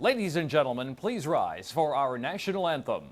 Ladies and gentlemen, please rise for our national anthem.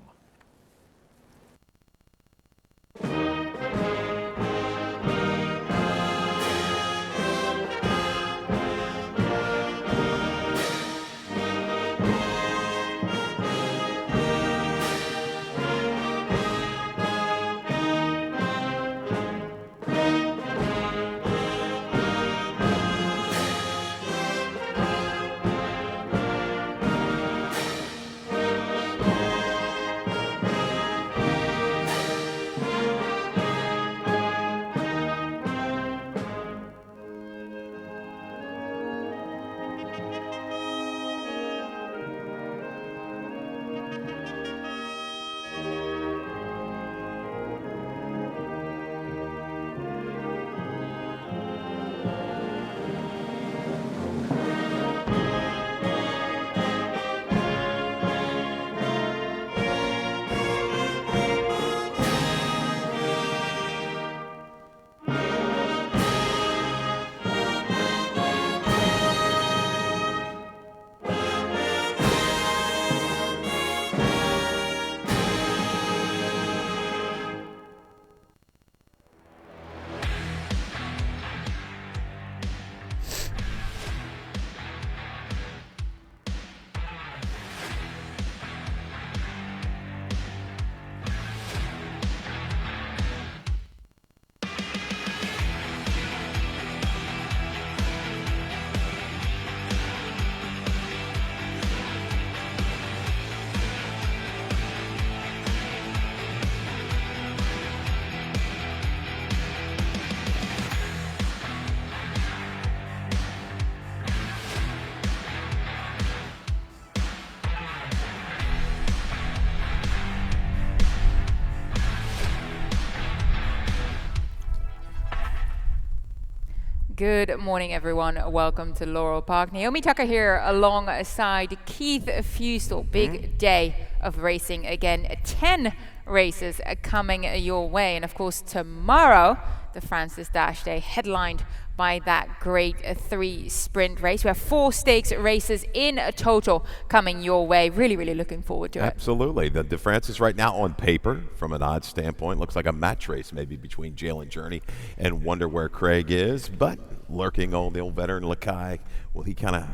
Good morning, everyone. Welcome to Laurel Park. Naomi Tucker here alongside Keith Fustel. Big day of racing again. 10 races coming your way. And of course, tomorrow, the Francis Dash Day, headlined by that Grade 3 sprint race. We have 4 stakes races in a total coming your way. Really looking forward to it. Absolutely. The Francis right now on paper, from an odds standpoint, looks like a match race maybe between Jalen Journey and Wonder Where Craig is. But lurking on the old veteran Lakai, will he kind of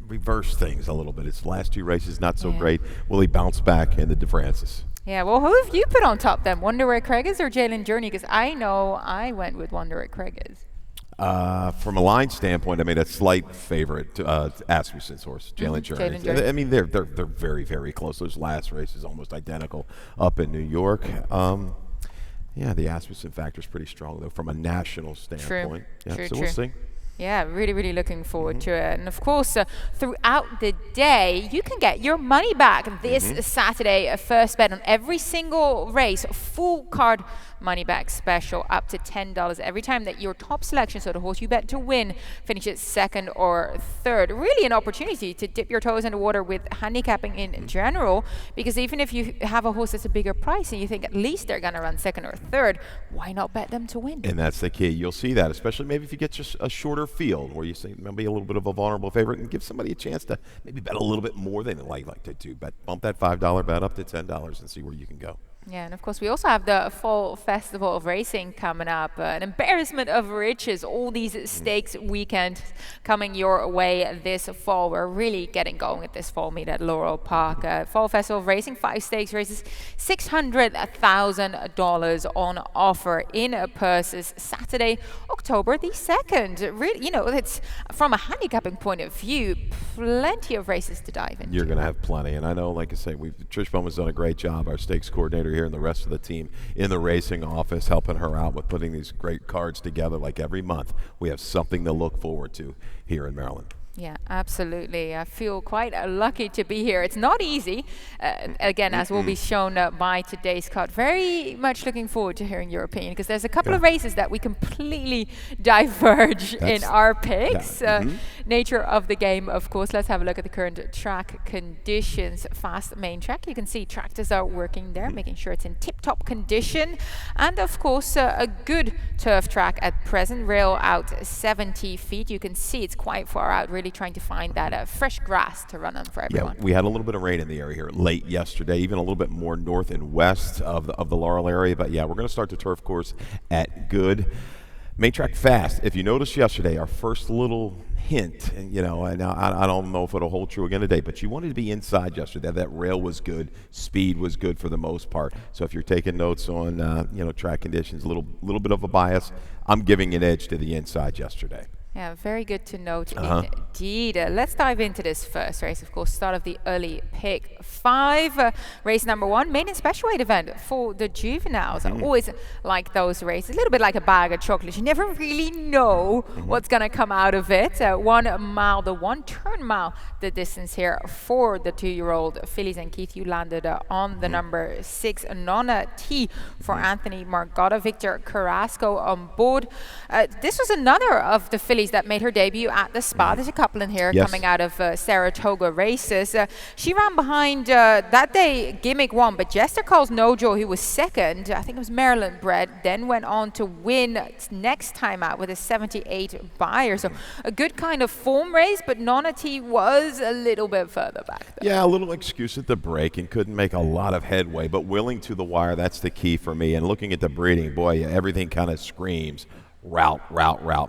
reverse things a little bit? His last 2 races not so great. Will he bounce back in the Francis? Yeah, well, who have you put on top then? Wonder Where Craig is or Jalen Journey? Because I know I went with Wonder Where Craig is. From a line standpoint, I mean, a slight favorite to Asmussen's horse, Jalen Journey. I mean, they're very close. Those last races almost identical up in New York. Yeah, the Asmussen factor is pretty strong though from a national standpoint. True. We'll see. Yeah, really looking forward to it. And of course, throughout the day, you can get your money back this Saturday. A first bet on every single race, full card money back special up to $10 every time that your top selection, so the horse you bet to win, finishes second or third. Really an opportunity to dip your toes in the water with handicapping in general, because even if you have a horse that's a bigger price and you think at least they're going to run second or third, why not bet them to win? And that's the key. You'll see that, especially maybe if you get just a shorter field where you say maybe a little bit of a vulnerable favorite and give somebody a chance to maybe bet a little bit more than they like to do. Bump that $5 bet up to $10 and see where you can go. Yeah, and of course we also have the Fall Festival of Racing coming up. An embarrassment of riches, all these stakes weekend coming your way this fall. We're really getting going with this fall meet at Laurel Park. Fall Festival of Racing, 5 stakes races, $600,000 on offer in purses Saturday, October the 2nd. Really, you know, it's from a handicapping point of view, plenty of races to dive into. You're going to have plenty, and I know, like I say, Trish Bowman's done a great job, our stakes coordinator here, and the rest of the team in the racing office helping her out with putting these great cards together. Like every month, we have something to look forward to here in Maryland. Yeah, absolutely. I feel quite lucky to be here. It's not easy, again, as will be shown by today's card. Very much looking forward to hearing your opinion, because there's a couple of races that we completely diverge in our picks. nature of the game, of course. Let's have a look at the current track conditions. Fast main track. You can see tractors are working there, making sure it's in tip-top condition. And of course, a good turf track at present. Rail out 70 feet. You can see it's quite far out, really trying to find that fresh grass to run on for everyone. Yeah, we had a little bit of rain in the area here late yesterday, even a little bit more north and west of the Laurel area. But yeah, we're going to start the turf course at good. Main track fast. If you noticed yesterday, our first little hint, and I don't know if it'll hold true again today, but you wanted to be inside yesterday. That rail was good, speed was good for the most part. So if you're taking notes on track conditions, a little bit of a bias, I'm giving an edge to the inside yesterday. Yeah, very good to note indeed. Let's dive into this first race. Of course, start of the early pick 5. Race number 1, maiden special weight event for the juveniles. I always like those races. A little bit like a bag of chocolates. You never really know what's going to come out of it. 1 mile, the 1-turn mile, the distance here for the 2-year-old fillies. And Keith, you landed on the number 6, Nonna T for Anthony Margotta. Victor Carrasco on board. This was another of the fillies that made her debut at the Spa. There's a couple in here coming out of Saratoga races. She ran behind that day Gimmick 1, but Jester Cole's Nojo, who was second, I think it was Maryland bred, then went on to win next time out with a 78 buyer. So a good kind of form race, but Nonna T was a little bit further back there. Yeah, a little excuse at the break and couldn't make a lot of headway, but willing to the wire, that's the key for me. And looking at the breeding, boy, everything kind of screams route.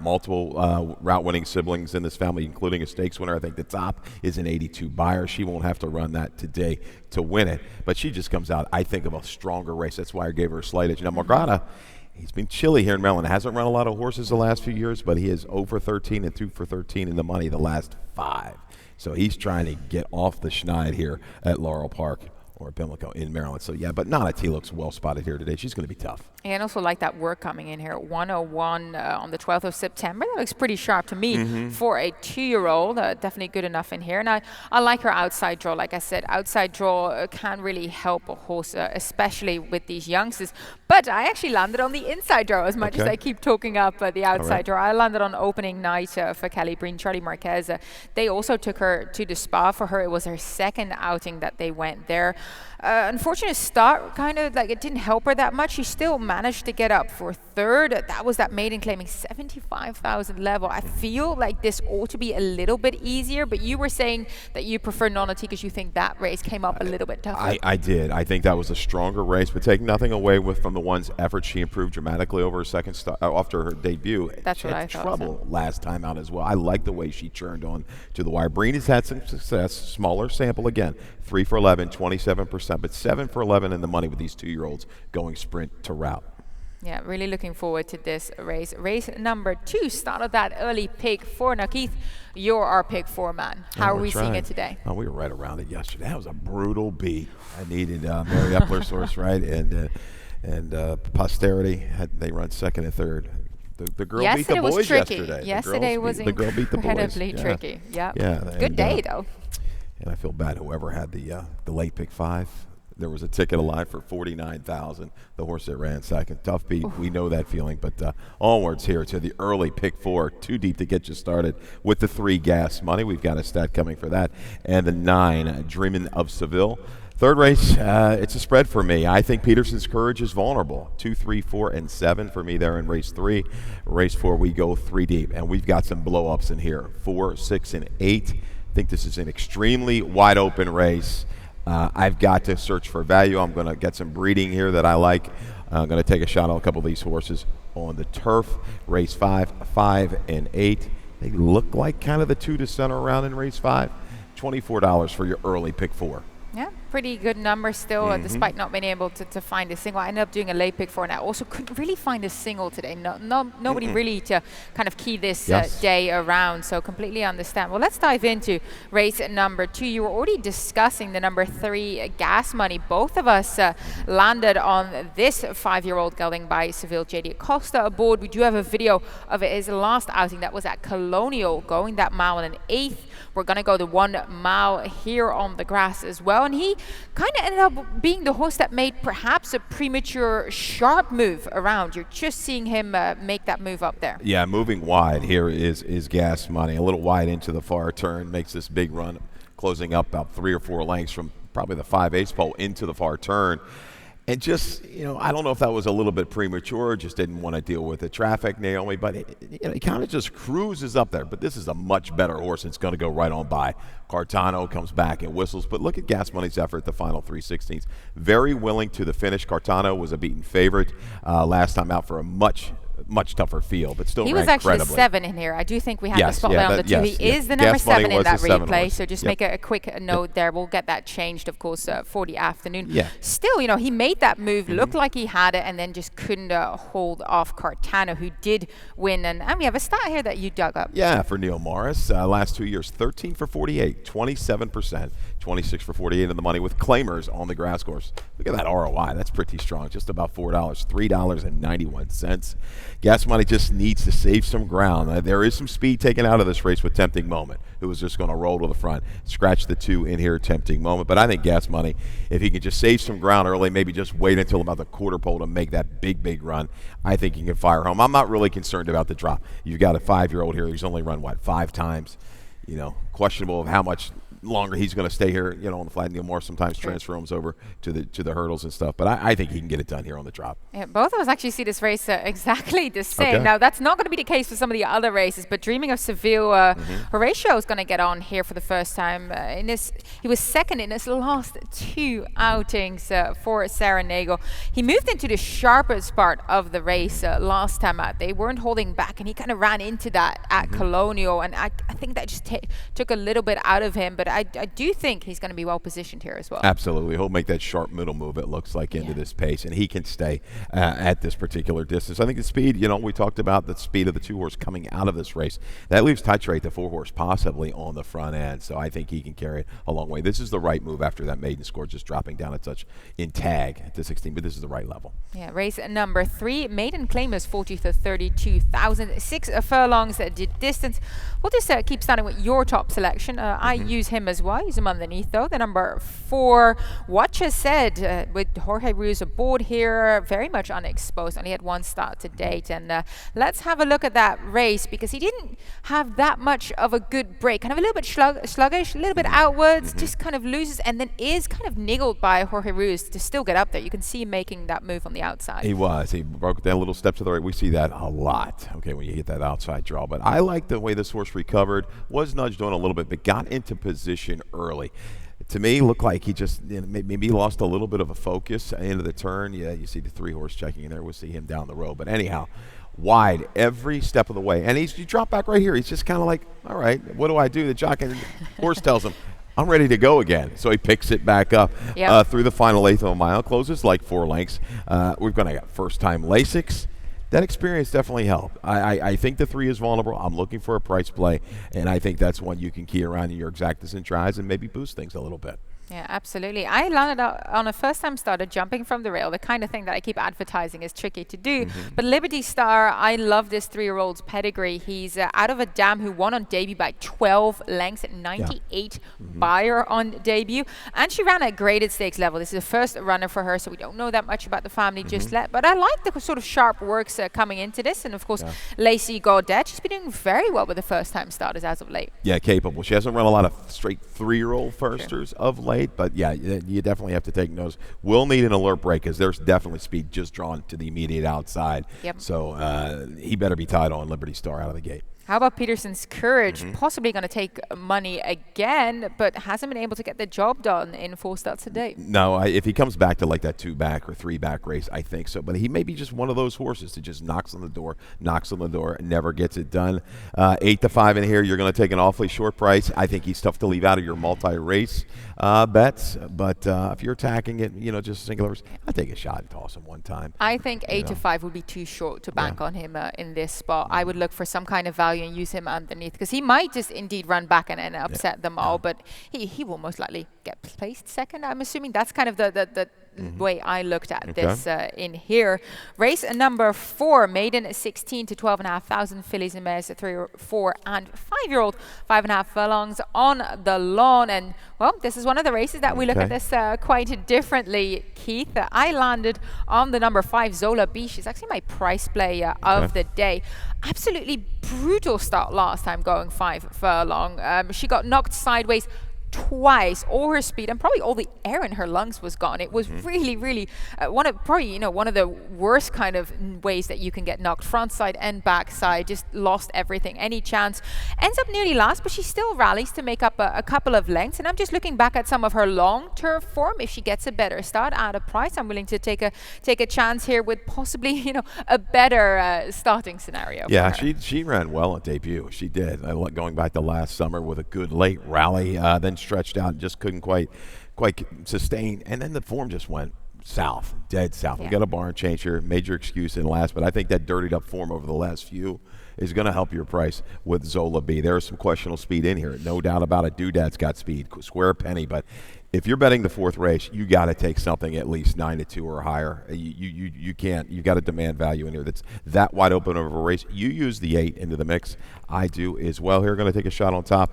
Multiple route-winning siblings in this family, including a stakes winner. I think the top is an 82 buyer. She won't have to run that today to win it, but she just comes out, I think, of a stronger race. That's why I gave her a slight edge. Now, Margotta, he's been chilly here in Maryland. Hasn't run a lot of horses the last few years, but he is 0 for 13 and 2 for 13 in the money the last 5. So he's trying to get off the schneid here at Laurel Park or Pimlico in Maryland. So, yeah, but Nonna T looks well spotted here today. She's going to be tough. And also like that work coming in here, 101 on the 12th of September. That looks pretty sharp to me for a 2-year-old. Definitely good enough in here. And I like her outside draw. Like I said, outside draw can really help a horse, especially with these youngsters. But I actually landed on the inside draw as much as I keep talking up the outside draw. I landed on opening night for Kelly Breen, Charlie Marquez. They also took her to the Spa. For her, it was her second outing that they went there. Unfortunate start, kind of like it didn't help her that much. She still managed to get up for third. That was that maiden claiming 75,000 level. I feel like this ought to be a little bit easier, but you were saying that you prefer Nonna T because you think that race came up a little bit tougher. I did. I think that was a stronger race, but taking nothing away from the one's effort, she improved dramatically over her second after her debut. That's what I thought. She had trouble last time out as well. I like the way she churned on to the wire. Breen has had some success. Smaller sample again. 3 for 11, 27%, but 7 for 11 in the money with these 2-year-olds going sprint to route. Yeah, really looking forward to this race. Race number 2, start of that early pick 4. Now, Keith, you're our pick 4 man. How are we seeing it today? Oh, we were right around it yesterday. That was a brutal beat. I needed Mary Epler's horse, right, and Posterity. They run second and third. The girl beat the boys yesterday. Yesterday was incredibly tricky. Yeah. Good day, though. And I feel bad whoever had the late pick 5. There was a ticket alive for $49,000. The horse that ran second. Tough beat. We know that feeling. But onwards here to the early pick 4. Too deep to get you started with the 3 gas money. We've got a stat coming for that. And the 9, Dreamin' of Seville. Third race, it's a spread for me. I think Peterson's Courage is vulnerable. 2, 3, 4, and 7 for me there in race 3. Race 4, we go 3 deep. And we've got some blow-ups in here. 4, 6, and 8. I think this is an extremely wide open race. I've got to search for value. I'm going to get some breeding here that I like. I'm going to take a shot on a couple of these horses on the turf. Race 5, 5, and 8. They look like kind of the 2 to center around in race 5. $24 for your early pick 4. Yeah, pretty good number still, despite not being able to find a single. I ended up doing a late pick 4, and I also couldn't really find a single today. Nobody really to kind of key this day around, so completely understand. Well, let's dive into race number 2. You were already discussing the number 3 gas money. Both of us landed on this 5-year-old gelding by Seville, JD Acosta aboard. We do have a video of his last outing. That was at Colonial, going that mile and an 1/8. We're going to go the 1 mile here on the grass as well. And he kind of ended up being the horse that made perhaps a premature sharp move around. You're just seeing him make that move up there. Yeah, moving wide here is Gas Money. A little wide into the far turn, makes this big run, closing up about 3 or 4 lengths from probably the 5/8 pole into the far turn. And just, I don't know if that was a little bit premature, just didn't want to deal with the traffic, Naomi, but he kind of just cruises up there. But this is a much better horse. It's going to go right on by. Cartano comes back and whistles. But look at Gas Money's effort, the final 3/16. Very willing to the finish. Cartano was a beaten favorite last time out for a much tougher field, but still he ran was actually incredibly. 7 in here. I do think we have the Yes, spotlight on the 2. yes, He is the number Gas Money 7 in was that the 7 replay, horse. so just Yep. make a quick note there. We'll get that changed, of course, for the afternoon. Yeah. Still, he made that move, looked like he had it, and then just couldn't hold off Cartano, who did win. And we have a stat here that you dug up. Yeah, for Neil Morris, last 2 years, 13 for 48, 27%, 26 for 48 in the money with claimers on the grass course. Look at that ROI. That's pretty strong. Just about $4, $3.91. Gas Money just needs to save some ground. There is some speed taken out of this race with Tempting Moment, who was just going to roll to the front. Scratch the 2 in here, Tempting Moment. But I think Gas Money, if he can just save some ground early, maybe just wait until about the quarter pole to make that big run, I think he can fire home. I'm not really concerned about the drop. You've got a 5-year-old here. He's only run, 5 times? Questionable of how much longer he's going to stay here, on the flat. Neil Morris sometimes transfers over to the hurdles and stuff, but I think he can get it done here on the drop. Yeah, both of us actually see this race exactly the same. Okay. Now, that's not going to be the case for some of the other races, but Dreaming of Seville, Horatio is going to get on here for the first time. He was second in his last 2 outings for Saranago. He moved into the sharpest part of the race last time out. They weren't holding back, and he kind of ran into that at Colonial, and I think that just took a little bit out of him, but I do think he's going to be well positioned here as well. Absolutely. He'll make that sharp middle move, it looks like, into this pace, and he can stay at this particular distance. I think the speed, we talked about the speed of the 2 horse coming out of this race. That leaves Titrate, the 4 horse, possibly on the front end, so I think he can carry it a long way. This is the right move after that maiden score, just dropping down a touch in tag at the 16, but this is the right level. Yeah, race number 3, maiden claimers 40 to 32,000, 6 furlongs distance. We'll just keep starting with your top selection. I use him as well. Use him underneath though. The number 4, Watcher Said, with Jorge Ruiz aboard here, very much unexposed. Only had 1 start to date. And let's have a look at that race, because he didn't have that much of a good break. Kind of a little bit sluggish, a little bit outwards, just kind of loses, and then is kind of niggled by Jorge Ruiz to still get up there. You can see him making that move on the outside. He was. He broke down a little step to the right. We see that a lot, okay, when you hit that outside draw. But I like the way this horse recovered, was nudged on a little bit, but got into position early. To me, looked like he just maybe lost a little bit of a focus into the turn. Yeah, you see the 3 horse checking in there. We'll see him down the road. But anyhow, wide every step of the way. And you drop back right here. He's just kind of like, all right, what do I do? The jockey horse tells him, I'm ready to go again. So he picks it back up through the final 1/8 of a mile, closes like 4 lengths. We're going to get first-time Lasix. That experience definitely helped. I think the 3 is vulnerable. I'm looking for a price play, and I think that's one you can key around in your exactas and tries and maybe boost things a little bit. Yeah, absolutely. I landed on a first-time starter jumping from the rail. The kind of thing that I keep advertising is tricky to do. But Liberty Star, I love this 3-year-old's pedigree. He's out of a dam who won on debut by 12 lengths at 98 buyer on debut. And she ran at graded stakes level. This is the first runner for her, so we don't know that much about the family just yet. But I like the sort of sharp works coming into this. And, of course, Lacey Gaudet, she's been doing very well with the first-time starters as of late. Yeah, capable. She hasn't run a lot of straight 3-year-old firsters of late. But yeah, you definitely have to take notice. We'll need an alert break, because there's definitely speed just drawn to the immediate outside. So he better be tied on Liberty Star out of the gate. How about Peterson's Courage? Possibly going to take money again, but hasn't been able to get the job done in 4 starts a day. No, if he comes back to like that 2-back or 3-back race, I think so. But he may be just one of those horses that just knocks on the door, and never gets it done. 8 to 5 in here, you're going to take an awfully short price. I think he's tough to leave out of your multi-race bets. But if you're attacking it, just a single horse, I'd take a shot and toss him one time. I think 8 to 5 would be too short to bank on him in this spot. I would look for some kind of value and use him underneath, because he might just indeed run back and upset them all, but he will most likely get placed second. I'm assuming that's kind of the way I looked at this in here. Race number 4, maiden 16 to 12,500 fillies and mares, 3, 4, and 5-year-old, 5.5 furlongs on the lawn. And well, this is one of the races that we look at this quite differently, Keith. I landed on the number 5, Zola B. She's actually my price play of the day. Absolutely brutal start last time going 5 furlong. She got knocked sideways twice. All her speed and probably all the air in her lungs was gone. It was really one of the worst kind of ways that you can get knocked, front side and back side. Just lost everything, any chance. Ends up nearly last, but she still rallies to make up a couple of lengths. And I'm just looking back at some of her long turf form. If she gets a better start at a price, I'm willing to take a chance here with possibly a better starting scenario. Yeah, she ran well at debut. She did. Going back to last summer with a good late rally, then stretched out and just couldn't quite sustain, and then the form just went south, dead south. We got a barn change here, major excuse in last, but I think that dirtied up form over the last few is going to help your price with Zola B. There's some questionable speed in here, no doubt about it. Doodad's got speed, square penny, but if you're betting the 4th race, you got to take something at least 9-2 or higher. You can't. You got to demand value in here that's that wide open of a race. You use the 8 into the mix. I do as well. Here, going to take a shot on top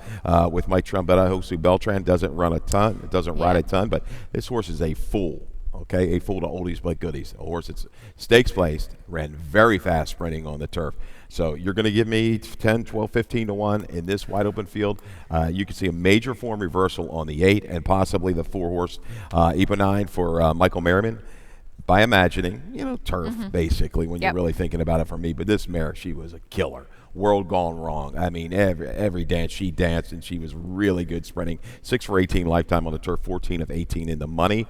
with Mike Trombetta. Josu Beltran doesn't run a ton. It doesn't ride a ton, but this horse is a fool. Okay, a fool to oldies but goodies. A horse that's stakes placed, ran very fast sprinting on the turf. So you're going to give me 10, 12, 15 to 1 in this wide open field. You can see a major form reversal on the 8 and possibly the 4-horse Eponine for Michael Merriman by imagining, turf basically when you're really thinking about it for me. But this mare, she was a killer. World gone wrong. I mean, every dance she danced, and she was really good sprinting. 6 for 18 lifetime on the turf, 14 of 18 in the money.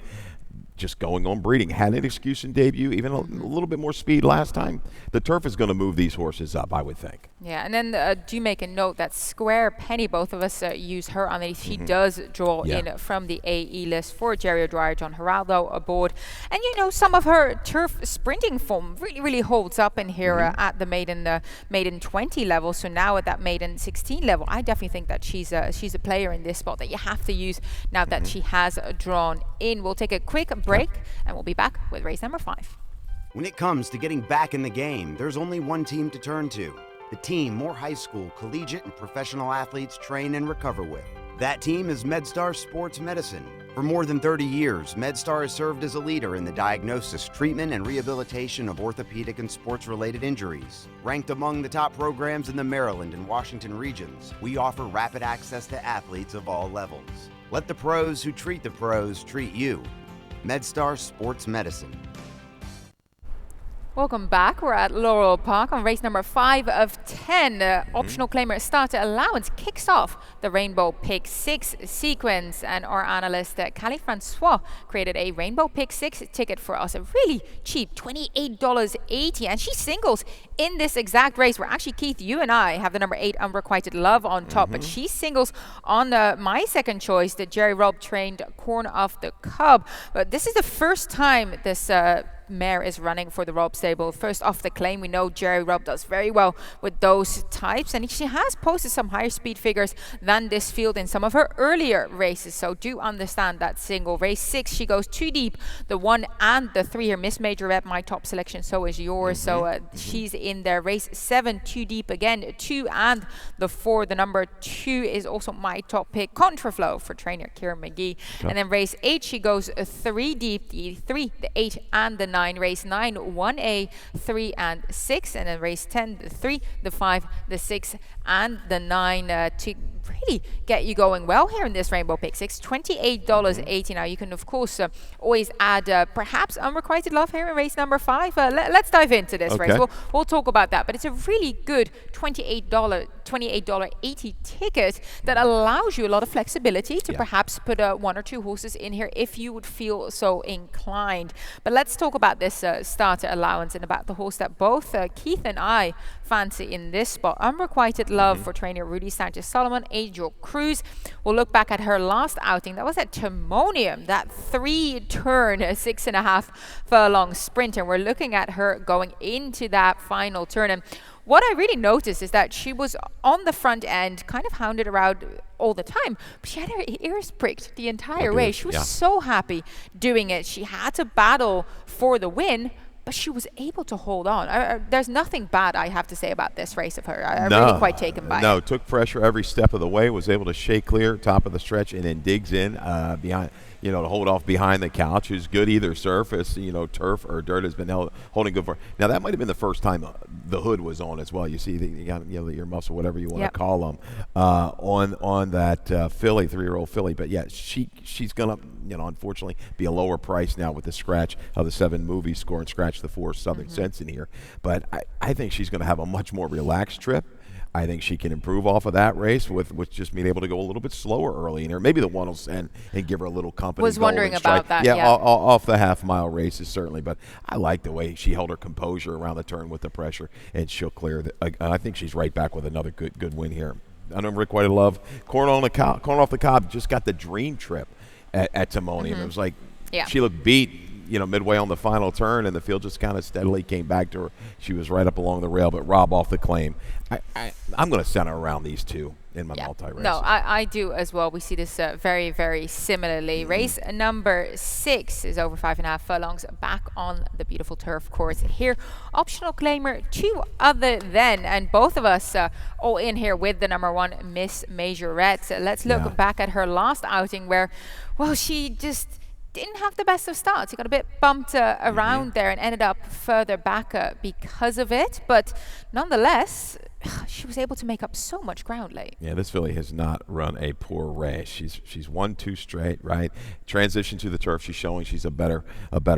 Just going on breeding. Had an excuse in debut, even a little bit more speed last time. The turf is going to move these horses up, I would think. Yeah, and then do make a note that Square Penny, both of us use her on it. She does draw in from the AE list for Jerry O'Dwyer, John Geraldo aboard. And some of her turf sprinting form really holds up in here at the maiden 20 level. So now at that maiden 16 level, I definitely think that she's a player in this spot that you have to use now that she has drawn in. We'll take a quick break and we'll be back with race number 5. When it comes to getting back in the game, there's only one team to turn to. The team more high school, collegiate, and professional athletes train and recover with. That team is MedStar Sports Medicine. For more than 30 years, MedStar has served as a leader in the diagnosis, treatment, and rehabilitation of orthopedic and sports-related injuries. Ranked among the top programs in the Maryland and Washington regions, we offer rapid access to athletes of all levels. Let the pros who treat the pros treat you. MedStar Sports Medicine. Welcome back. We're at Laurel Park on race number 5 of 10. Optional claimer starter allowance kicks off the Rainbow Pick 6 sequence. And our analyst, Callie Francois, created a Rainbow Pick 6 ticket for us. A really cheap $28.80. And she singles in this exact race where actually, Keith, you and I have the number 8 Unrequited Love on top. But she singles on my second choice, the Jerry Robb trained Corn of the Cub. But this is the first time this mare is running for the Robb stable. First off the claim, we know Jerry Robb does very well with those types, and she has posted some higher speed figures than this field in some of her earlier races, so do understand that single. Race 6, she goes too deep, the 1 and the 3 here. Miss Majorette, my top selection, so is yours, so she's in there. Race 7, too deep again, 2 and the 4. The number 2 is also my top pick, Contraflow for trainer Kieran McGee. And then race 8, she goes 3 deep, the 3, the 8 and the 9. Race 9, 1A, 3 and 6, and then race 10, the 3, the 5, the 6 and the 9 to really get you going well here in this Rainbow Pick 6. $28.80. Now you can of course always add perhaps Unrequited Love here in race number 5. Let's dive into this race. We'll talk about that, but it's a really good $28.80 ticket that allows you a lot of flexibility to perhaps put 1 or 2 horses in here if you would feel so inclined. But let's talk about this starter allowance and about the horse that both Keith and I fancy in this spot. Unrequited Love for trainer Rudy Sanchez-Solomon, Angel Cruz. We'll look back at her last outing. That was at Timonium, that 3-turn, 6.5 furlong sprint. And we're looking at her going into that final turn. And what I really noticed is that she was on the front end, kind of hounded around all the time, but she had her ears pricked the entire way. She was so happy doing it. She had to battle for the win, but she was able to hold on. There's nothing bad I have to say about this race of her. I'm really quite taken by it. No, took pressure every step of the way, was able to shake clear, top of the stretch, and then digs in behind, to hold off behind the couch. Who's good either surface, turf or dirt has been holding good for her. Now, that might have been the first time the hood was on as well. You see, you got the earmuffs or whatever you want to call them on that filly, 3-year-old filly. But, yeah, she's going to, unfortunately, be a lower price now with the scratch of the 7 movie score and scratch the 4 Southern Sense in here. But I think she's going to have a much more relaxed trip. I think she can improve off of that race with just being able to go a little bit slower early in there. Maybe the 1 will send and give her a little company. Was wondering about that. Yeah, off the half-mile races, certainly. But I like the way she held her composure around the turn with the pressure, and she'll clear. I think she's right back with another good win here. I know Rick White love corn off the cob. Just got the dream trip at Timonium. It was like she looked beat. Midway on the final turn, and the field just kind of steadily came back to her. She was right up along the rail, but Rob off the claim. I'm going to center around these two in my multi-race. No, I do as well. We see this very, very similarly. Race number 6 is over 5.5 furlongs back on the beautiful turf course here. Optional claimer 2 other than, and both of us all in here with the number 1, Miss Majorette. Let's look back at her last outing where, well, she just didn't have the best of starts. He got a bit bumped around there and ended up further back because of it. But nonetheless, she was able to make up so much ground late. Yeah, this filly has not run a poor race. She's won 2 straight, right? Transition to the turf. She's showing she's a better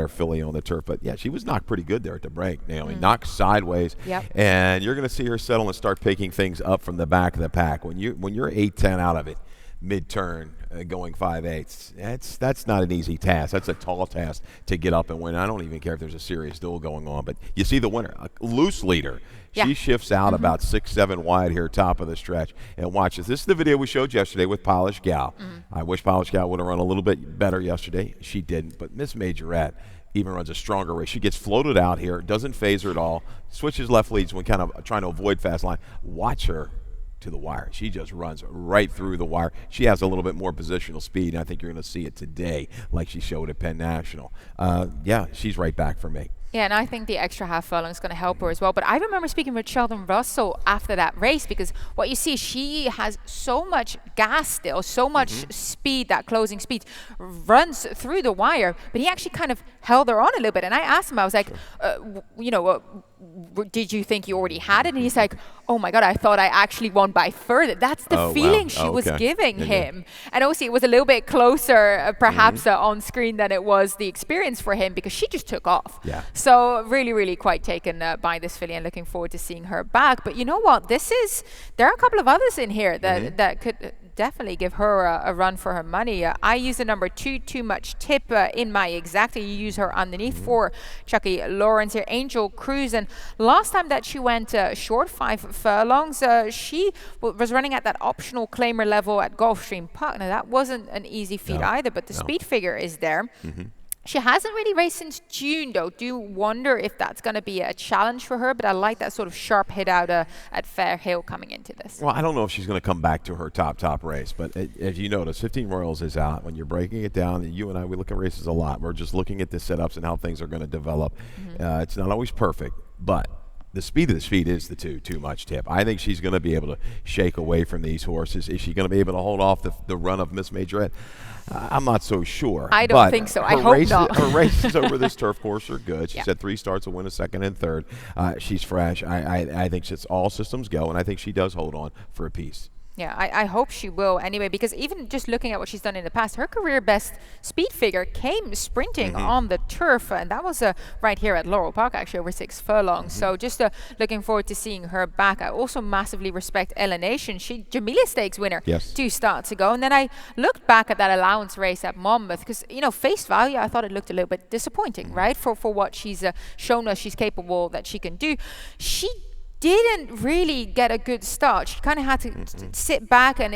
filly on the turf. But yeah, she was knocked pretty good there at the break, Naomi. Knocked sideways. Yep. And you're going to see her settle and start picking things up from the back of the pack. When you're 8-10 out of it, mid-turn, going 5/8. That's not an easy task. That's a tall task to get up and win. I don't even care if there's a serious duel going on, but you see the winner, a loose leader. She shifts out about 6-7 wide here, top of the stretch, and watch this. This is the video we showed yesterday with Polish Gal. I wish Polish Gal would have run a little bit better yesterday. She didn't, but Miss Majorette even runs a stronger race. She gets floated out here, doesn't phase her at all, switches left leads when kind of trying to avoid fast line. Watch her to the wire. She just runs right through the wire. She has a little bit more positional speed, and I think you're going to see it today like she showed at Penn National. She's right back for me. Yeah, and I think the extra half furlong is going to help her as well. But I remember speaking with Sheldon Russell after that race, because what you see, she has so much gas still, so much speed, that closing speed, runs through the wire. But he actually kind of held her on a little bit. And I asked him, I was like, did you think you already had it? And he's like, oh my God, I thought I actually won by further. That's the feeling she was giving him. And obviously it was a little bit closer, perhaps on screen than it was the experience for him, because she just took off. Yeah. So really, really quite taken by this filly, and looking forward to seeing her back. But you know what? There are a couple of others in here that could definitely give her a run for her money. I use the number 2, Too Much Tip in my exacta. You use her underneath for Chucky Lawrence here. Angel Cruise, and last time that she went short 5 furlongs, she was running at that optional claimer level at Gulfstream Park. Now that wasn't an easy feat either, but the speed figure is there. She hasn't really raced since June, though. Do wonder if that's going to be a challenge for her, but I like that sort of sharp hit out at Fair Hill coming into this. Well, I don't know if she's going to come back to her top race, but as you notice, 15 Royals is out. When you're breaking it down, and you and I, we look at races a lot. We're just looking at the setups and how things are going to develop. It's not always perfect, but the speed of the speed is the Too Much Tip. I think she's going to be able to shake away from these horses. Is she going to be able to hold off the run of Miss Majorette? I'm not so sure. I don't think so. I hope not. Her races over this turf course are good. She's had 3 starts, a win, a second, and third. She's fresh. I think it's all systems go, and I think she does hold on for a piece. Yeah, I hope she will anyway, because even just looking at what she's done in the past, her career best speed figure came sprinting on the turf, and that was right here at Laurel Park, actually, over 6 furlongs. So just looking forward to seeing her back. I also massively respect Ella Nation. She Jamelia Stakes winner 2 starts ago, and then I looked back at that allowance race at Monmouth, because, face value, I thought it looked a little bit disappointing, right, for what she's shown us she's capable that she can do. She didn't really get a good start. She kind of had to sit back and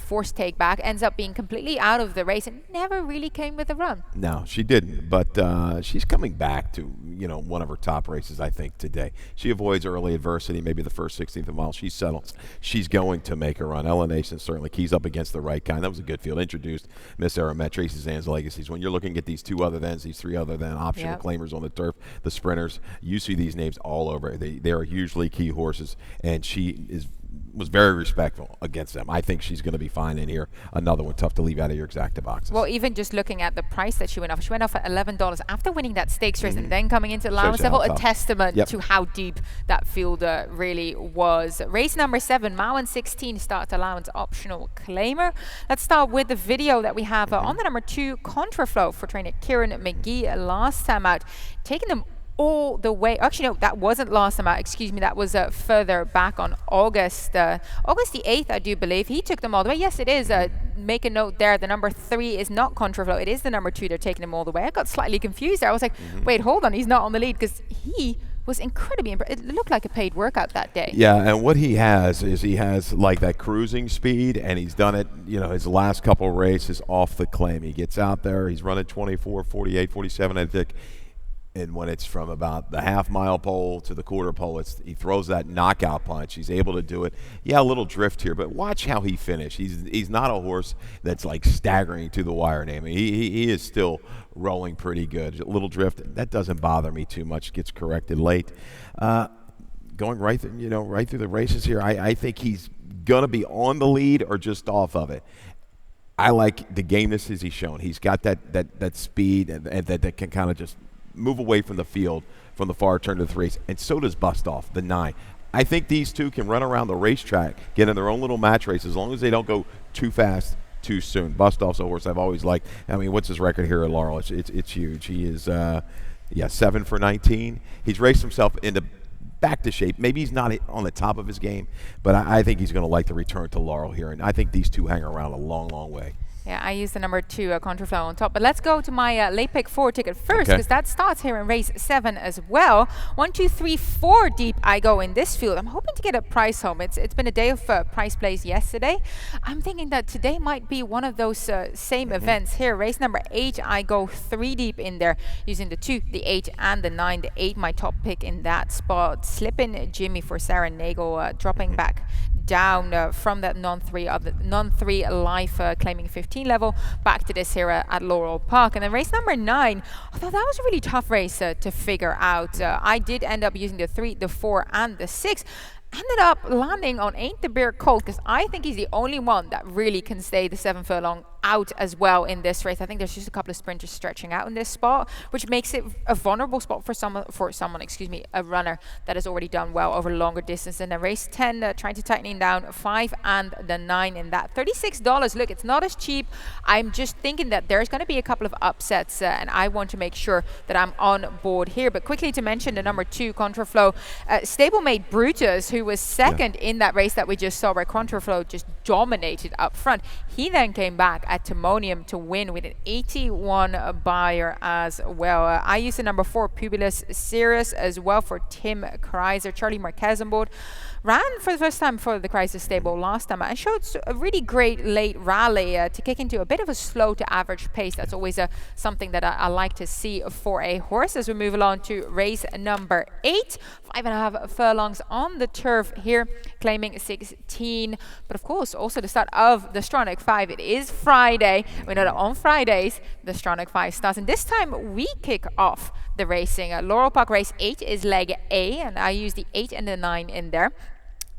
force take back, ends up being completely out of the race and never really came with a run. No, she didn't, but she's coming back to, one of her top races, I think, today. She avoids early adversity, maybe the first 16th of a mile. She settles. She's going to make a run. Ella Nation certainly keys up against the right kind. That was a good field. Introduced Miss Aramet, Tracy Zann's Legacies. When you're looking at these two other thans, these three other than optional claimers on the turf, the sprinters, you see these names all over. They are hugely key horses, and she was very respectful against them. I think she's going to be fine in here. Another one tough to leave out of your exacta boxes. Well, even just looking at the price that she went off at $11 after winning that stakes race and then coming into the allowance level, a testament to how deep that field really was. Race number 7, Mauen 16 start allowance optional claimer. Let's start with the video that we have on the number 2 Contraflow for trainer Kieran McGee last time out, taking them all the way. Actually, no, that wasn't last time out. Excuse me. That was further back on August the 8th, I do believe. He took them all the way. Yes, it is. Make a note there. The number 3 is not Contraflow. It is the number 2. They're taking them all the way. I got slightly confused there. I was like, wait, hold on. He's not on the lead, because he was incredibly impressive. It looked like a paid workout that day. Yeah, and what he has is like that cruising speed, and he's done it, his last couple races off the claim. He gets out there. He's running 24, 48, 47, I think. And when it's from about the half-mile pole to the quarter pole, he throws that knockout punch. He's able to do it. Yeah, a little drift here, but watch how he finished. He's not a horse that's like staggering to the wire. He is still rolling pretty good. A little drift, that doesn't bother me too much. Gets corrected late. Going right through the races here, I think he's gonna be on the lead or just off of it. I like the gameness as he's shown. He's got that speed and that can kind of just move away from the field from the far turn of the race, and so does Bustoff, the 9. I think these two can run around the racetrack, get in their own little match race, as long as they don't go too fast too soon. Bustoff's a horse I've always liked. I mean, what's his record here at Laurel? It's huge. He is 7 for 19. He's raced himself into back to shape. Maybe he's not on the top of his game, but I think he's going to like the return to Laurel here, and I think these two hang around a long, long way. Yeah, I use the number 2 Contraflow on top. But let's go to my late pick 4 ticket first, because that starts here in race 7 as well. 1, 2, 3, 4 deep I go in this field. I'm hoping to get a price home. It's been a day of price plays yesterday. I'm thinking that today might be one of those same events here. Race number 8, I go 3 deep in there, using the 2, the 8, and the 9. The 8, my top pick in that spot. Slipping Jimmy for Sarah Nagel, dropping back down from that non-3 life claiming 15 level back to this here at Laurel Park. And then race number 9, I thought that was a really tough race to figure out. I did end up using the 3, the 4, and the 6. Ended up landing on Ain't the Beer Cold, because I think he's the only one that really can stay the 7 furlong out as well in this race. I think there's just a couple of sprinters stretching out in this spot, which makes it a vulnerable spot for someone, a runner that has already done well over longer distance. And then race 10, trying to tighten down 5 and the 9 in that. $36. Look, it's not as cheap. I'm just thinking that there's going to be a couple of upsets, and I want to make sure that I'm on board here. But quickly to mention the number 2 Contraflow, stablemate Brutus, who was second in that race that we just saw, where Contraflow just dominated up front. He then came back at Timonium to win with an 81 buyer as well. I used the number 4 Publius Sirius as well for Tim Kreiser. Charlie Marquez on board. Ran for the first time for the Kreiser stable last time and showed a really great late rally to kick into a bit of a slow to average pace. That's always something that I like to see for a horse. As we move along to race number 8, 5.5 furlongs on the turf here, claiming 16. But of course, also the start of the Stronach 5. It is Friday. We know that on Fridays the Stronach 5 starts, and this time we kick off the racing. Laurel Park race 8 is leg A, and I use the 8 and the 9 in there.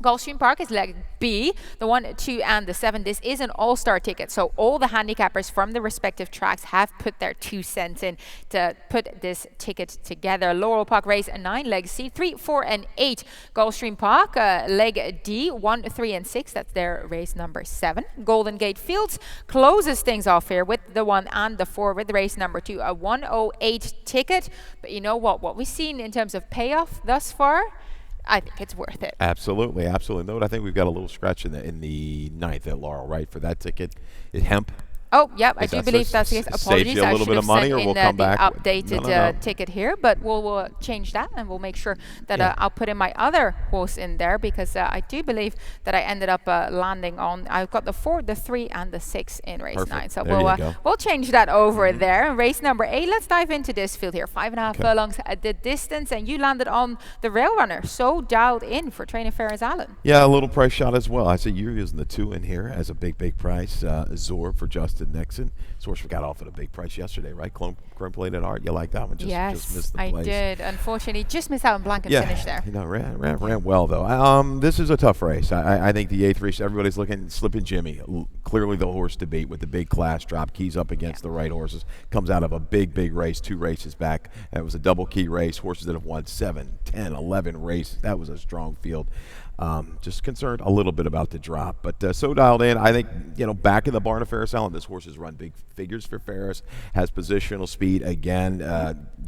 Gulfstream Park is leg B, the 1, 2, and the 7. This is an all-star ticket, so all the handicappers from the respective tracks have put their 2 cents in to put this ticket together. Laurel Park race 9, leg C, 3, 4, and 8. Gulfstream Park, leg D, 1, 3, and 6. That's their race number 7. Golden Gate Fields closes things off here with the 1 and the 4 with race number 2, a 108 ticket. But you know what we've seen in terms of payoff thus far, I think it's worth it. Absolutely. No, I think we've got a little scratch in the 9th at Laurel, right, for that ticket. Hemp Oh, yep, I Is do that believe so? that's the case. Saves Apologies, you a I little should bit have of money, sent or in we'll come the back. updated No. ticket here, but we'll change that, and we'll make sure that Yeah. I'll put in my other horse in there, because I do believe that I ended up landing on, I've got the 4, the 3, and the 6 in race Perfect. 9. So There you go. we'll change that over there. Race number 8, let's dive into this field here. 5.5 furlongs at the distance, and you landed on the Rail Runner. So dialed in for Training Fair as Alan. Yeah, a little price shot as well. I said you're using the 2 in here as a big price. Zor for Justin Nixon. Of course, we got off at a big price yesterday, right? Chrome plated art. You like that one? Just missed the I place. did. Unfortunately, just missed out on blanket finish there. You know, ran well though. This is a tough race. I think the 8th race, everybody's looking Slippin' Jimmy. Clearly the horse to beat with the big class drop. Keys up against the right horses. Comes out of a big race, 2 races back. It was a double key race. Horses that have won 7, 10, 11 races. That was a strong field. Just concerned a little bit about the drop, but so dialed in. I think, back in the barn of Ferris Allen, this horse has run big figures for Ferris, has positional speed again,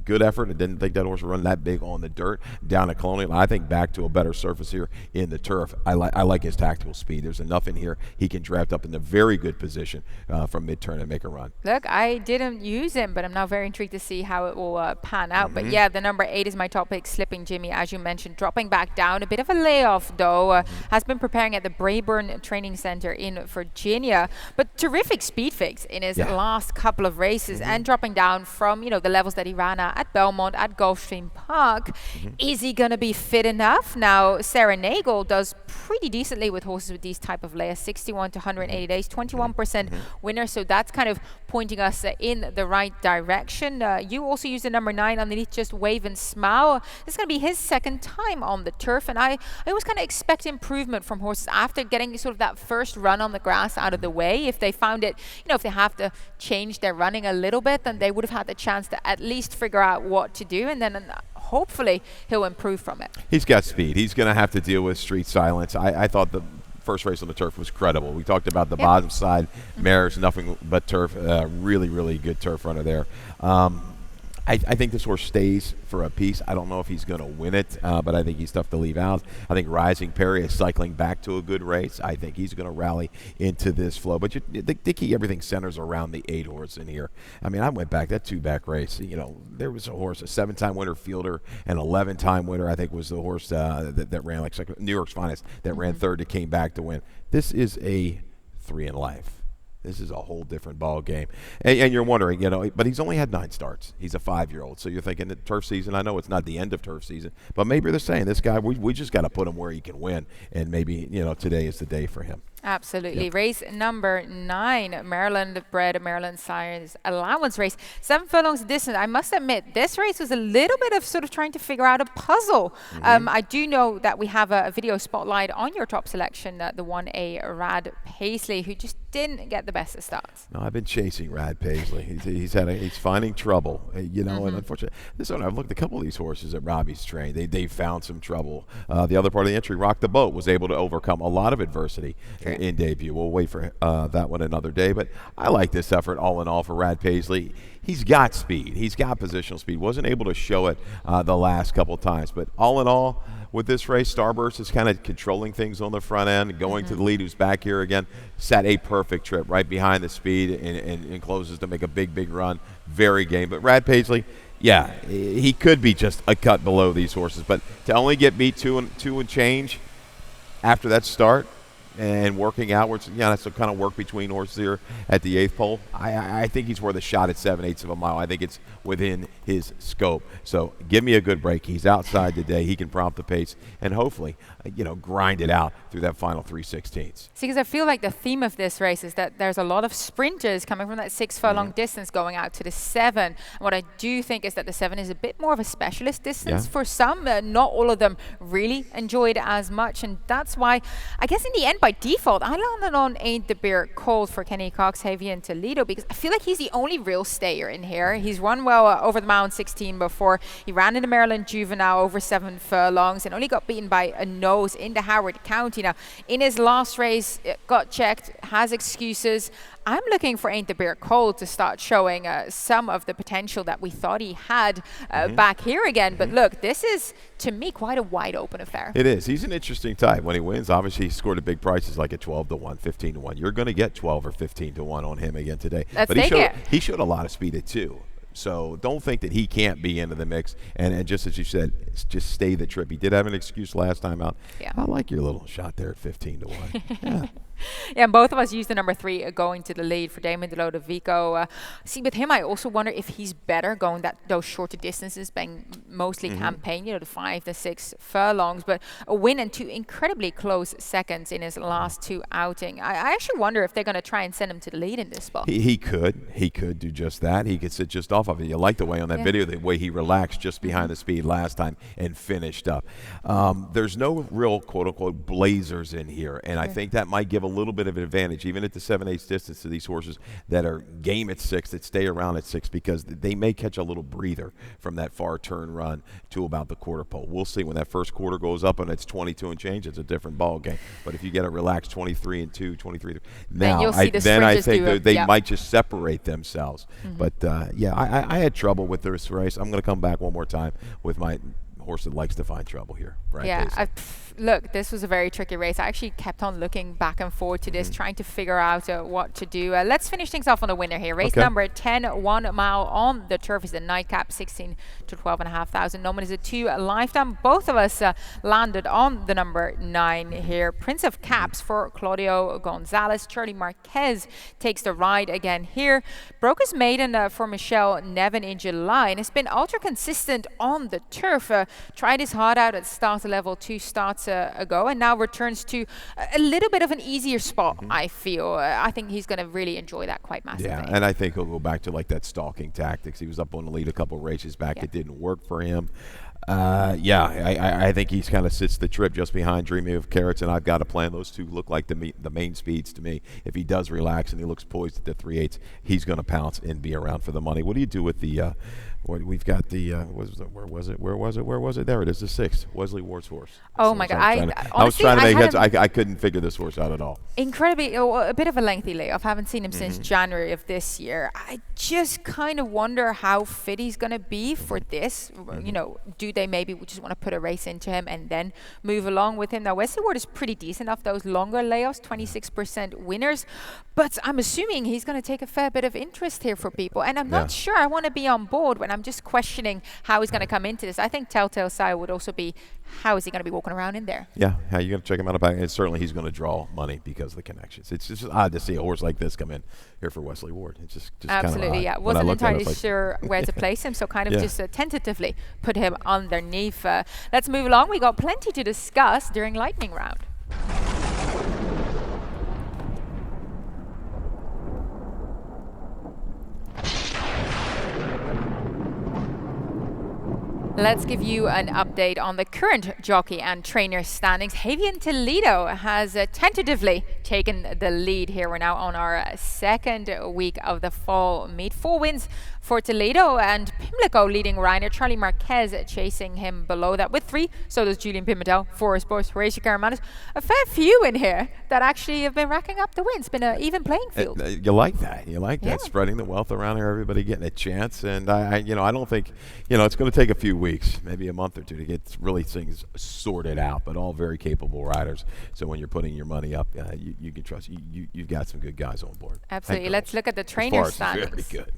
good effort. I didn't think that horse would run that big on the dirt down at Colonial. I think back to a better surface here in the turf. I like his tactical speed. There's enough in here. He can draft up in a very good position from mid-turn and make a run. Look, I didn't use him, but I'm now very intrigued to see how it will pan out. But yeah, the number 8 is my top pick, Slipping Jimmy, as you mentioned, dropping back down. A bit of a layoff, though. Has been preparing at the Brayburn Training Center in Virginia, but terrific speed fix in his last couple of races, and dropping down from the levels that he ran at Belmont, at Gulfstream Park. Is he going to be fit enough? Now, Sarah Nagel does pretty decently with horses with these type of layers, 61 to 180 days, 21% winner, so that's kind of pointing us in the right direction. You also use the number 9 underneath, Just Wave and Smile. This is going to be his second time on the turf, and I always kind of expect improvement from horses after getting sort of that first run on the grass out of the way. If they found it, if they have to change their running a little bit, then they would have had the chance to at least figure out what to do, and then hopefully he'll improve from it. He's got speed. He's going to have to deal with street silence. I thought the first race on the turf was credible. We talked about the bottom side mares, nothing but turf. Really good turf runner there. I think this horse stays for a piece. I don't know if he's going to win it, but I think he's tough to leave out. I think Rising Perry is cycling back to a good race. I think he's going to rally into this flow. But the key, everything centers around the 8 horse in here. I mean, I went back, that 2-back race, there was a horse, a 7-time winner fielder, an 11-time winner, I think was the horse that ran like New York's Finest, that ran third, that came back to win. This is a 3 in life. This is a whole different ball game. And you're wondering, but he's only had 9 starts. He's a 5-year-old. So you're thinking that turf season, I know it's not the end of turf season, but maybe they're saying this guy, we just got to put him where he can win. And maybe, today is the day for him. Absolutely. Yep. Race number 9, Maryland bred, Maryland Sires allowance race. 7 furlongs distance. I must admit, this race was a little bit of sort of trying to figure out a puzzle. I do know that we have a video spotlight on your top selection, the 1A Rad Paisley, who just didn't get the best of starts. No, I've been chasing Rad Paisley. He's finding trouble, and unfortunately, this one, I've looked at a couple of these horses that Robbie's trained. They found some trouble. The other part of the entry, Rock the Boat, was able to overcome a lot of adversity in debut. We'll wait for that one another day, but I like this effort all in all for Rad Paisley. He's got speed. He's got positional speed. Wasn't able to show it the last couple of times, but all in all, with this race, Starburst is kind of controlling things on the front end, going to the lead, who's back here again, set a perfect trip right behind the speed and closes to make a big run. Very game. But Rad Paisley, yeah, he could be just a cut below these horses, but to only get beat two and change after that start, and working outwards, that's some kind of work between horses here at the 8th pole. I think he's worth a shot at 7/8 of a mile. I think it's within his scope. So give me a good break. He's outside today. He can prompt the pace and hopefully, grind it out through that final 3/16. See, because I feel like the theme of this race is that there's a lot of sprinters coming from that 6 furlong distance going out to the 7. And what I do think is that the 7 is a bit more of a specialist distance for some. Not all of them really enjoy it as much, and that's why, I guess in the end, by default, I landed on Ain't the Beer Cold for Kenny Cox, Xavier and Toledo, because I feel like he's the only real stayer in here. He's run well over the Mount 16 before. He ran in the Maryland Juvenile over 7 furlongs and only got beaten by a nose in the Howard County. Now, in his last race, got checked, has excuses. I'm looking for Ain't the Beer Cold to start showing some of the potential that we thought he had back here again. But look, this is, to me, quite a wide open affair. It is. He's an interesting type. When he wins, obviously he scored at big prices like at 12 to 1, 15 to 1. You're going to get 12 or 15 to 1 on him again today. Let's take it. He showed a lot of speed at 2. So don't think that he can't be into the mix. And just as you said, just stay the trip. He did have an excuse last time out. Yeah. I like your little shot there at 15 to 1. Yeah. Yeah, and both of us used the number 3 going to the lead for Damon Deloda Vico. See, with him, I also wonder if he's better going those shorter distances, being mostly campaign, the 5 to 6 furlongs, but a win and 2 incredibly close seconds in his last 2 outing. I actually wonder if they're going to try and send him to the lead in this spot. He could do just that. He could sit just off of it. You like the way on that video, the way he relaxed just behind the speed last time and finished up. There's no real quote-unquote blazers in here, and I think that might give a little bit of an advantage, even at the 7/8 distance, to these horses that are game at 6, that stay around at 6, because they may catch a little breather from that far turn run to about the quarter pole. We'll see when that first quarter goes up and it's 22 and change. It's a different ball game. But if you get a relaxed 23 and 2, 23, now I think they might just separate themselves. But yeah, I had trouble with this race. I'm going to come back one more time with my horse that likes to find trouble here. Right? Yeah, look, this was a very tricky race. I actually kept on looking back and forth to this, trying to figure out what to do. Let's finish things off on the winner here. Race number 10, 1 mile on the turf, is the nightcap, 16 to 12,500. Nomin is a 2 lifetime. Both of us landed on the number 9 here. Prince of Caps for Claudio Gonzalez. Charlie Marquez takes the ride again here. Broke his maiden for Michelle Nevin in July and has been ultra consistent on the turf. Tried his heart out at starter level 2 starts ago, and now returns to a little bit of an easier spot, I feel. I think he's going to really enjoy that quite massively. Yeah, and I think he'll go back to like that stalking tactics. He was up on the lead a couple races back. It didn't work for him. I think he's kind of sits the trip just behind Dreaming of Carrots, and I've got a plan. Those two look like the main speeds to me. If he does relax and he looks poised at the 3/8, he's going to pounce and be around for the money. What do you do with the we've got the where was it? There it is, the 6th, Wesley Ward's horse. Oh my God! I was trying to make heads. I couldn't figure this horse out at all. Incredibly, a bit of a lengthy layoff. Haven't seen him since January of this year. I just kind of wonder how fit he's going to be for this. Do they maybe just want to put a race into him and then move along with him? Now, Wesley Ward is pretty decent off those longer layoffs, 26% winners, but I'm assuming he's going to take a fair bit of interest here for people, and I'm not sure I want to be on board when I'm just questioning how he's going to come into this. I think Telltale Sire would also be, how is he going to be walking around in there? Yeah, you're going to check him out about, and certainly he's going to draw money because of the connections. It's just odd to see a horse like this come in here for Wesley Ward. It's just absolutely, kind of Wasn't entirely sure where to place him, so kind of just tentatively put him underneath. Let's move along. We got plenty to discuss during lightning round. Let's give you an update on the current jockey and trainer standings. Javier Toledo has tentatively taken the lead here. We're now on our second week of the fall meet. 4 wins for Toledo, and Pimlico leading rider. Charlie Marquez chasing him below that with 3. So does Julian Pimentel, Forest Boys, Horatio Caramanis. A fair few in here that actually have been racking up the wins. It's been an even playing field. You like that. You like that. Spreading the wealth around here, everybody getting a chance. And I don't think, it's going to take a few weeks, maybe a month or 2 to get really things sorted out, but all very capable riders. So when you're putting your money up, you can trust. You've got some good guys on board. Absolutely. Let's look at the trainer standings. Very good.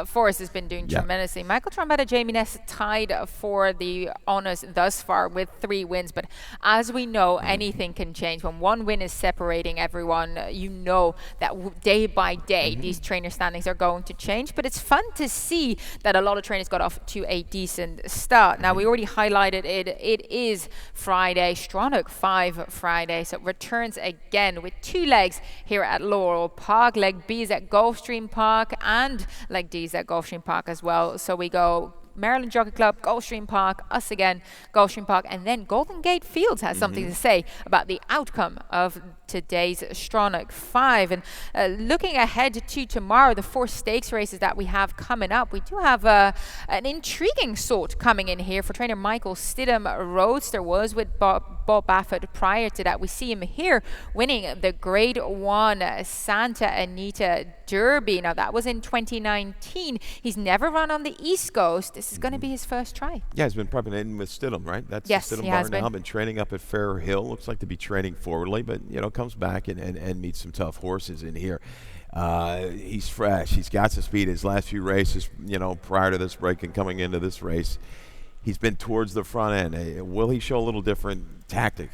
Forrest has been doing tremendously. Michael Trombetta, Jamie Ness tied for the honors thus far with 3 wins. But as we know, anything can change. When one win is separating everyone, you know that day by day, these trainer standings are going to change. But it's fun to see that a lot of trainers got off to a decent start. Now, we already highlighted it. It is Friday, Stronach 5 Friday. So it returns again with 2 legs here at Laurel Park. Leg B is at Gulfstream Park, and leg D is at Gulfstream Park as well. So we go Maryland Jockey Club, Gulfstream Park, us again, Gulfstream Park, and then Golden Gate Fields has something to say about the outcome of today's Stronach 5. And looking ahead to tomorrow, the 4 stakes races that we have coming up, we do have an intriguing sort coming in here for trainer Michael Stidham. Roadster was with Bob Baffert prior to that. We see him here winning the Grade 1 Santa Anita Derby. Now, that was in 2019. He's never run on the East Coast. This is going to be his first try. Yeah, he's been prepping in with Stidham, right? That's yes, the Stidham he bar has now. Been training up at Fair Hill. Looks like to be training forwardly, but, you know, comes back and meets some tough horses in here. He's fresh. He's got some speed. His last few races, you know, prior to this break and coming into this race, he's been towards the front end. Will he show a little different tactic?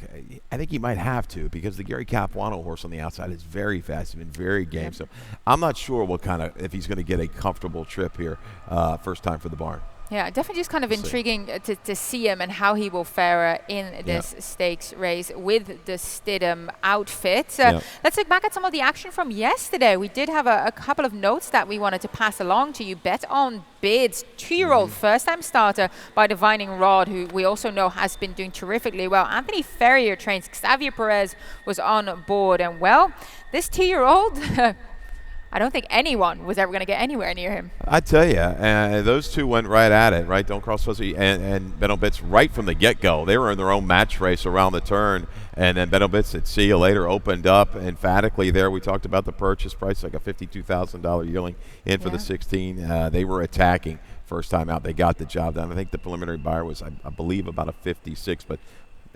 I think he might have to, because the Gary Capuano horse on the outside is very fast. He's been very game. Yep. So I'm not sure if he's going to get a comfortable trip here first time for the barn. Yeah, definitely just kind of intriguing to see him and how he will fare in this stakes race with the Stidham outfit. Let's look back at some of the action from yesterday. We did have a couple of notes that we wanted to pass along to you. Bet on Bids, 2-year-old first-time starter by Divining Rod, who we also know has been doing terrifically well. Anthony Ferrier trains. Xavier Perez was on board. And, well, this 2-year-old... I don't think anyone was ever going to get anywhere near him. I tell you, those two went right at it, right? Don't Cross Fuzzy and Benno Bits right from the get-go. They were in their own match race around the turn, and then Benno Bits at See You Later opened up emphatically there. We talked about the purchase price, like a $52,000 yearling in for the 16. They were attacking first time out. They got the job done. I think the preliminary buyer was, I believe, about a 56. But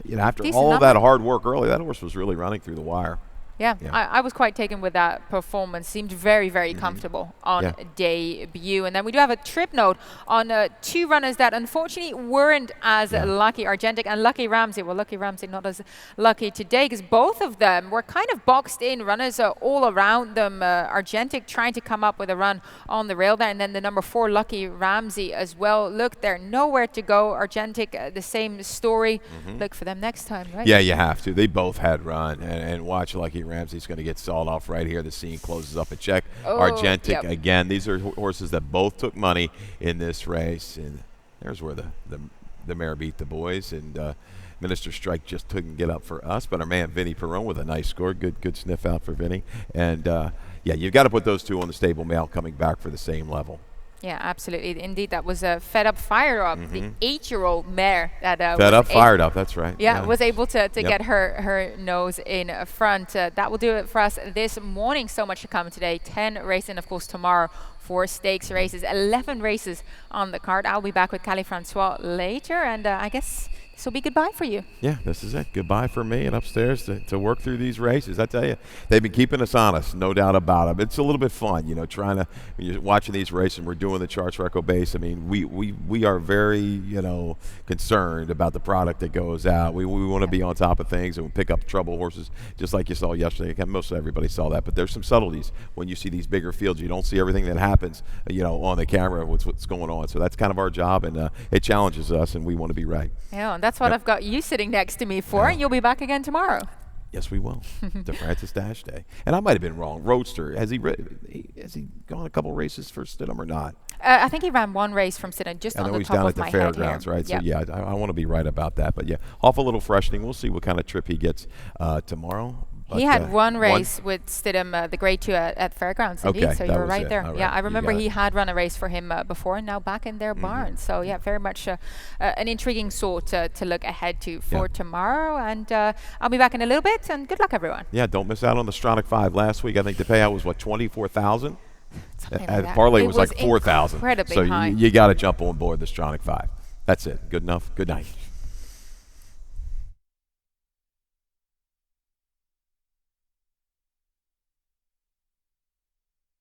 you know, after all of that hard work early, that horse was really running through the wire. Yeah. I was quite taken with that performance. Seemed very, very comfortable on debut. And then we do have a trip note on 2 runners that unfortunately weren't as lucky, Argentic and Lucky Ramsey. Well, Lucky Ramsey not as lucky today, because both of them were kind of boxed in. Runners all around them. Argentic trying to come up with a run on the rail there. And then the number 4, Lucky Ramsey as well. Look, they're nowhere to go. Argentic, the same story. Look for them next time, right? Yeah, you have to. They both had run. And watch Lucky Ramsey's going to get stalled off right here. The scene closes up a check. Argentic again. These are horses that both took money in this race, and there's where the mare beat the boys. And Minister Strike just couldn't get up for us, but our man Vinny Perron with a nice score. Good sniff out for Vinny. And yeah, you've got to put those two on the stable mail coming back for the same level. Yeah, absolutely. Indeed, that was Fed Up, Fired Up, the 8-year-old mare that Fed Up, Fired Up. That's right. Yeah, was able to get her nose in front. That will do it for us this morning. So much to come today. 10 races, and of course tomorrow 4 stakes races, 11 races on the card. I'll be back with Callie Francois later, and I guess this will be goodbye for you. Yeah, this is it. Goodbye for me, and upstairs to work through these races. I tell you, they've been keeping us honest, no doubt about it. It's a little bit fun, you know, trying to, when you're watching these races and we're doing the charts reco base. I mean, we are very, you know, concerned about the product that goes out. We want to be on top of things and pick up trouble horses, just like you saw yesterday. Most everybody saw that, but there's some subtleties when you see these bigger fields. You don't see everything that happens, you know, on the camera, what's going on. So that's kind of our job, and it challenges us, and we want to be right. Yeah, and that's what I've got you sitting next to me for, and you'll be back again tomorrow. Yes, we will. To Francis Dash Day. And I might have been wrong. Roadster, has he gone a couple races for Stidham or not? I think he ran 1 race from Stidham, just on the top of my head. I know he's down at the fairgrounds, right? Yep. So, yeah, I want to be right about that. But, yeah, off a little freshening. We'll see what kind of trip he gets tomorrow. But, he had one race with Stidham, the Grade 2 at Fairgrounds, indeed. Okay, so you were right there. Right. Yeah, I remember he had run a race for him before, and now back in their barn. So, yeah, very much an intriguing sort to look ahead to for tomorrow. And I'll be back in a little bit, and good luck, everyone. Yeah, don't miss out on the Stronach 5. Last week, I think the payout was, what, $24,000? Something like that. Parlay was like $4,000. Incredibly so high. you got to jump on board the Stronach 5. That's it. Good enough. Good night.